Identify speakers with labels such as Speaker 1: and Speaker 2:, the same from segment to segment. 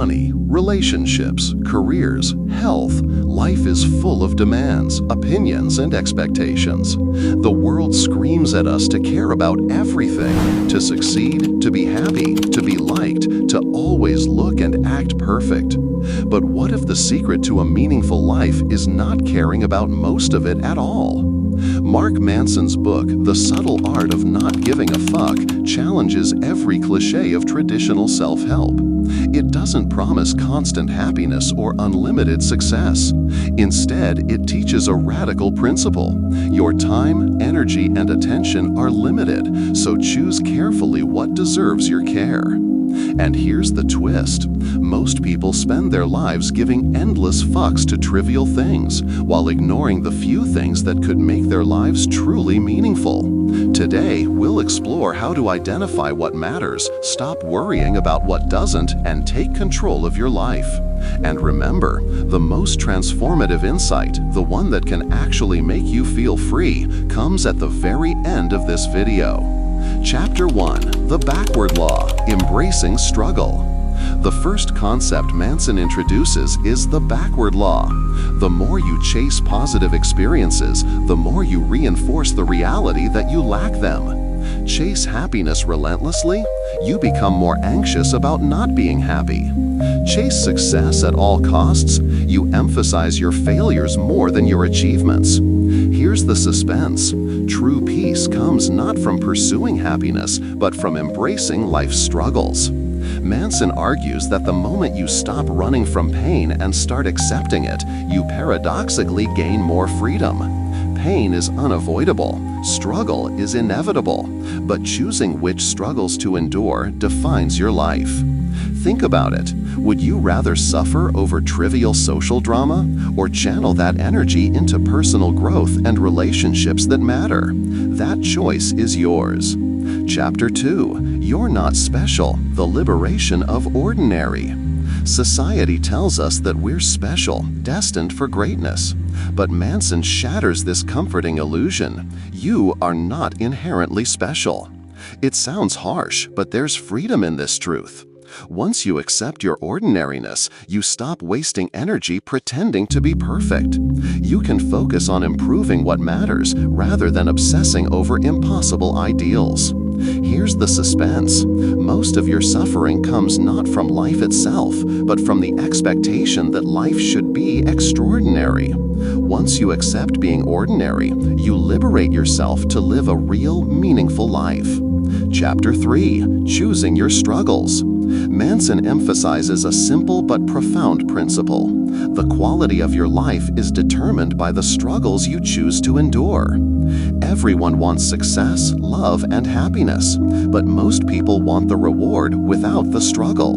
Speaker 1: money, relationships, careers, health, life is full of demands, opinions, and expectations. The world screams at us to care about everything, to succeed, to be happy, to be liked, to always look and act perfect. But what if the secret to a meaningful life is not caring about most of it at all? Mark Manson's book, The Subtle Art of Not Giving a Fuck, challenges every cliché of traditional self-help. It doesn't promise constant happiness or unlimited success. Instead, it teaches a radical principle. Your time, energy, and attention are limited, so choose carefully what deserves your care. And here's the twist. Most people spend their lives giving endless fucks to trivial things, while ignoring the few things that could make their lives truly meaningful. Today, we'll explore how to identify what matters, stop worrying about what doesn't, and take control of your life. And remember, the most transformative insight, the one that can actually make you feel free, comes at the very end of this video. Chapter 1. The Backward Law: Embracing Struggle. The first concept Manson introduces is the backward law. The more you chase positive experiences, the more you reinforce the reality that you lack them. Chase happiness relentlessly, you become more anxious about not being happy. Chase success at all costs, you emphasize your failures more than your achievements. Here's the suspense. True peace comes not from pursuing happiness, but from embracing life's struggles. Manson argues that the moment you stop running from pain and start accepting it, you paradoxically gain more freedom. Pain is unavoidable, struggle is inevitable, but choosing which struggles to endure defines your life. Think about it. Would you rather suffer over trivial social drama, or channel that energy into personal growth and relationships that matter? That choice is yours. Chapter 2. You're Not Special: The Liberation of Ordinary. Society tells us that we're special, destined for greatness. But Manson shatters this comforting illusion. You are not inherently special. It sounds harsh, but there's freedom in this truth. Once you accept your ordinariness, you stop wasting energy pretending to be perfect. You can focus on improving what matters rather than obsessing over impossible ideals. Here's the suspense. Most of your suffering comes not from life itself, but from the expectation that life should be extraordinary. Once you accept being ordinary, you liberate yourself to live a real, meaningful life. Chapter 3. Choosing Your Struggles. Manson emphasizes a simple but profound principle. The quality of your life is determined by the struggles you choose to endure. Everyone wants success, love, and happiness, but most people want the reward without the struggle.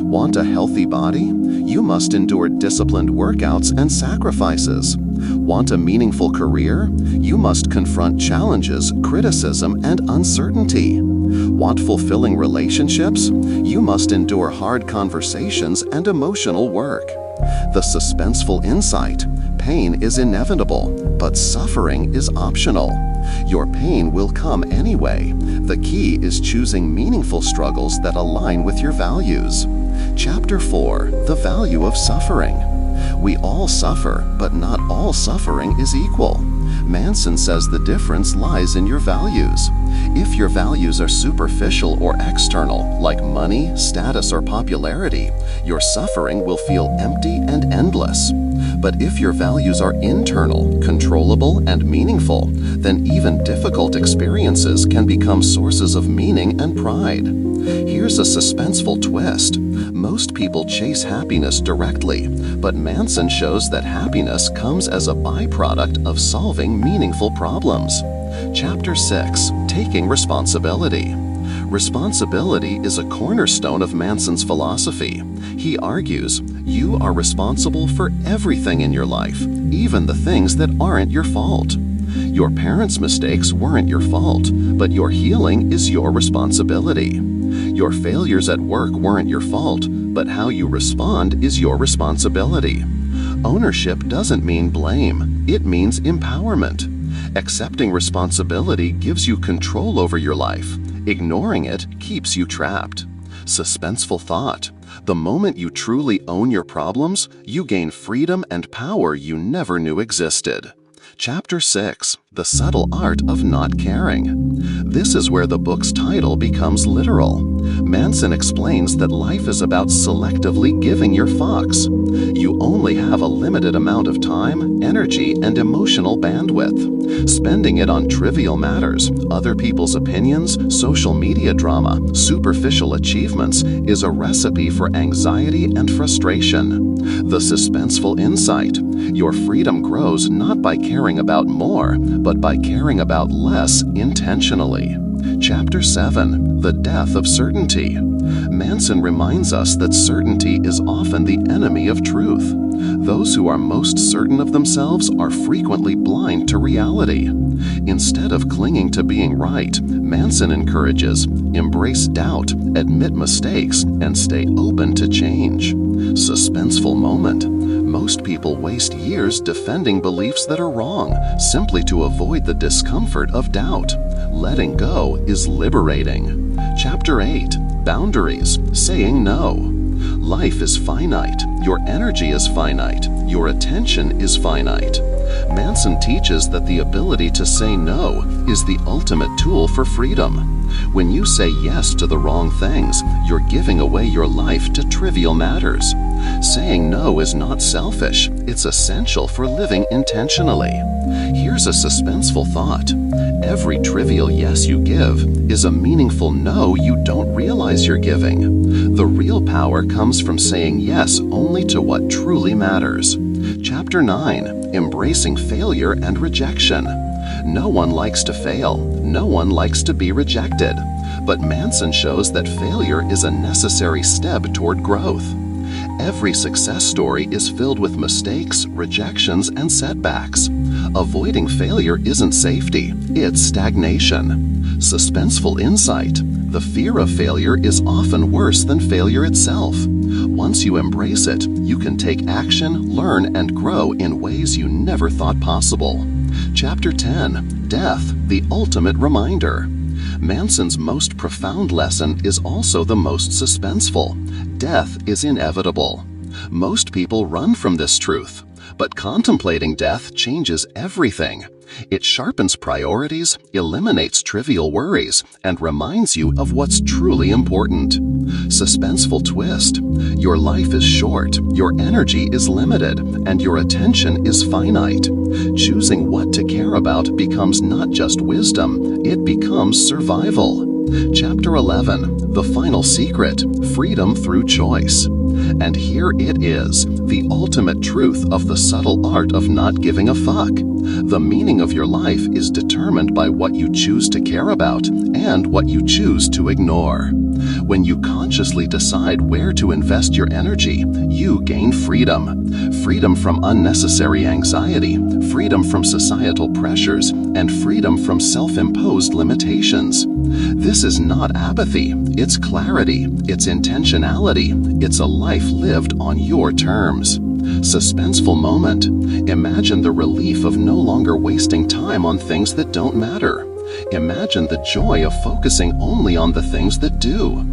Speaker 1: Want a healthy body? You must endure disciplined workouts and sacrifices. Want a meaningful career? You must confront challenges, criticism, and uncertainty. Want fulfilling relationships? You must endure hard conversations and emotional work. The suspenseful insight: pain is inevitable, but suffering is optional. Your pain will come anyway. The key is choosing meaningful struggles that align with your values. Chapter 4. The Value of Suffering. We all suffer, but not all suffering is equal. Manson says the difference lies in your values. If your values are superficial or external, like money, status, or popularity, your suffering will feel empty and endless. But if your values are internal, controllable, and meaningful, then even difficult experiences can become sources of meaning and pride. Here's a suspenseful twist. Most people chase happiness directly, but Manson shows that happiness comes as a byproduct of solving meaningful problems. Chapter 6. Taking Responsibility. Responsibility is a cornerstone of Manson's philosophy. He argues, you are responsible for everything in your life, even the things that aren't your fault. Your parents' mistakes weren't your fault, but your healing is your responsibility. Your failures at work weren't your fault, but how you respond is your responsibility. Ownership doesn't mean blame, it means empowerment. Accepting responsibility gives you control over your life. Ignoring it keeps you trapped. Suspenseful thought. The moment you truly own your problems, you gain freedom and power you never knew existed. Chapter 6: The Subtle Art of Not Caring. This is where the book's title becomes literal. Manson explains that life is about selectively giving your fucks. You only have a limited amount of time, energy, and emotional bandwidth. Spending it on trivial matters, other people's opinions, social media drama, superficial achievements is a recipe for anxiety and frustration. The suspenseful insight: your freedom grows not by caring about more, but by caring about less intentionally. Chapter 7: The Death of Certainty. Manson reminds us that certainty is often the enemy of truth. Those who are most certain of themselves are frequently blind to reality. Instead of clinging to being right, Manson encourages: embrace doubt, admit mistakes, and stay open to change. Suspenseful moment. Most people waste years defending beliefs that are wrong, simply to avoid the discomfort of doubt. Letting go is liberating. Chapter 8: Boundaries. Saying no. Life is finite. Your energy is finite. Your attention is finite. Manson teaches that the ability to say no is the ultimate tool for freedom. When you say yes to the wrong things, you're giving away your life to trivial matters. Saying no is not selfish, it's essential for living intentionally. Here's a suspenseful thought: every trivial yes you give is a meaningful no you don't realize you're giving. The real power comes from saying yes only to what truly matters. Chapter 9: Embracing Failure and Rejection. No one likes to fail. No one likes to be rejected. But Manson shows that failure is a necessary step toward growth. Every success story is filled with mistakes, rejections, and setbacks. Avoiding failure isn't safety, it's stagnation. Suspenseful insight: the fear of failure is often worse than failure itself. Once you embrace it, you can take action, learn, and grow in ways you never thought possible. Chapter 10: Death, the Ultimate Reminder. Manson's most profound lesson is also the most suspenseful. Death is inevitable. Most people run from this truth, but contemplating death changes everything. It sharpens priorities, eliminates trivial worries, and reminds you of what's truly important. Suspenseful twist: your life is short, your energy is limited, and your attention is finite. Choosing what to care about becomes not just wisdom, it becomes survival. Chapter 11: The Final Secret: Freedom Through Choice. And here it is, the ultimate truth of the subtle art of not giving a fuck. The meaning of your life is determined by what you choose to care about and what you choose to ignore. When you consciously decide where to invest your energy, you gain freedom. Freedom from unnecessary anxiety, freedom from societal pressures, and freedom from self-imposed limitations. This is not apathy, it's clarity, it's intentionality, it's a life lived on your terms. Suspenseful moment: imagine the relief of no longer wasting time on things that don't matter. Imagine the joy of focusing only on the things that do.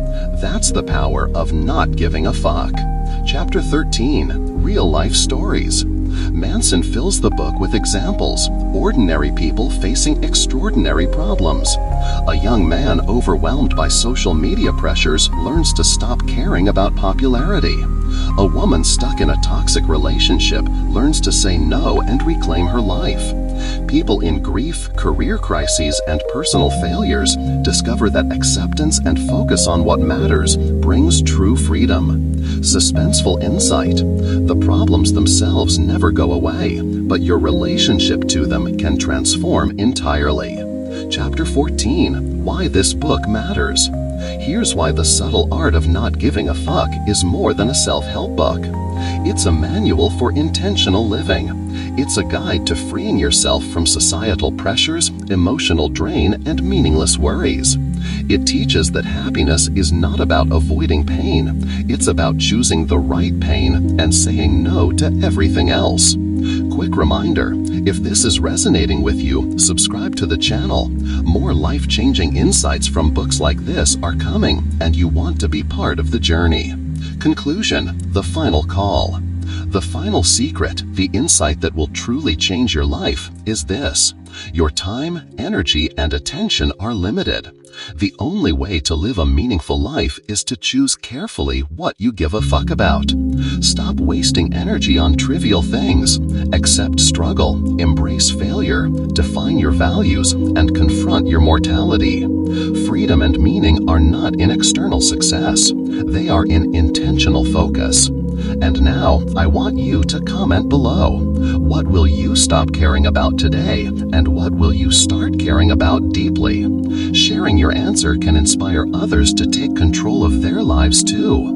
Speaker 1: That's the power of not giving a fuck. Chapter 13: Real Life Stories. Manson fills the book with examples, ordinary people facing extraordinary problems. A young man overwhelmed by social media pressures learns to stop caring about popularity. A woman stuck in a toxic relationship learns to say no and reclaim her life. People in grief, career crises, and personal failures discover that acceptance and focus on what matters brings true freedom. Suspenseful insight: the problems themselves never go away, but your relationship to them can transform entirely. Chapter 14: Why This Book Matters. Here's why The Subtle Art of Not Giving a Fuck is more than a self-help book. It's a manual for intentional living. It's a guide to freeing yourself from societal pressures, emotional drain, and meaningless worries. It teaches that happiness is not about avoiding pain. It's about choosing the right pain and saying no to everything else. Quick reminder, if this is resonating with you, subscribe to the channel. More life-changing insights from books like this are coming, and you want to be part of the journey. Conclusion, the final call. The final secret, the insight that will truly change your life, is this: your time, energy, and attention are limited. The only way to live a meaningful life is to choose carefully what you give a fuck about. Stop wasting energy on trivial things. Accept struggle, embrace failure, define your values, and confront your mortality. Freedom and meaning are not in external success. They are in intentional focus. And now, I want you to comment below. What will you stop caring about today, and what will you start caring about deeply? Sharing your answer can inspire others to take control of their lives too.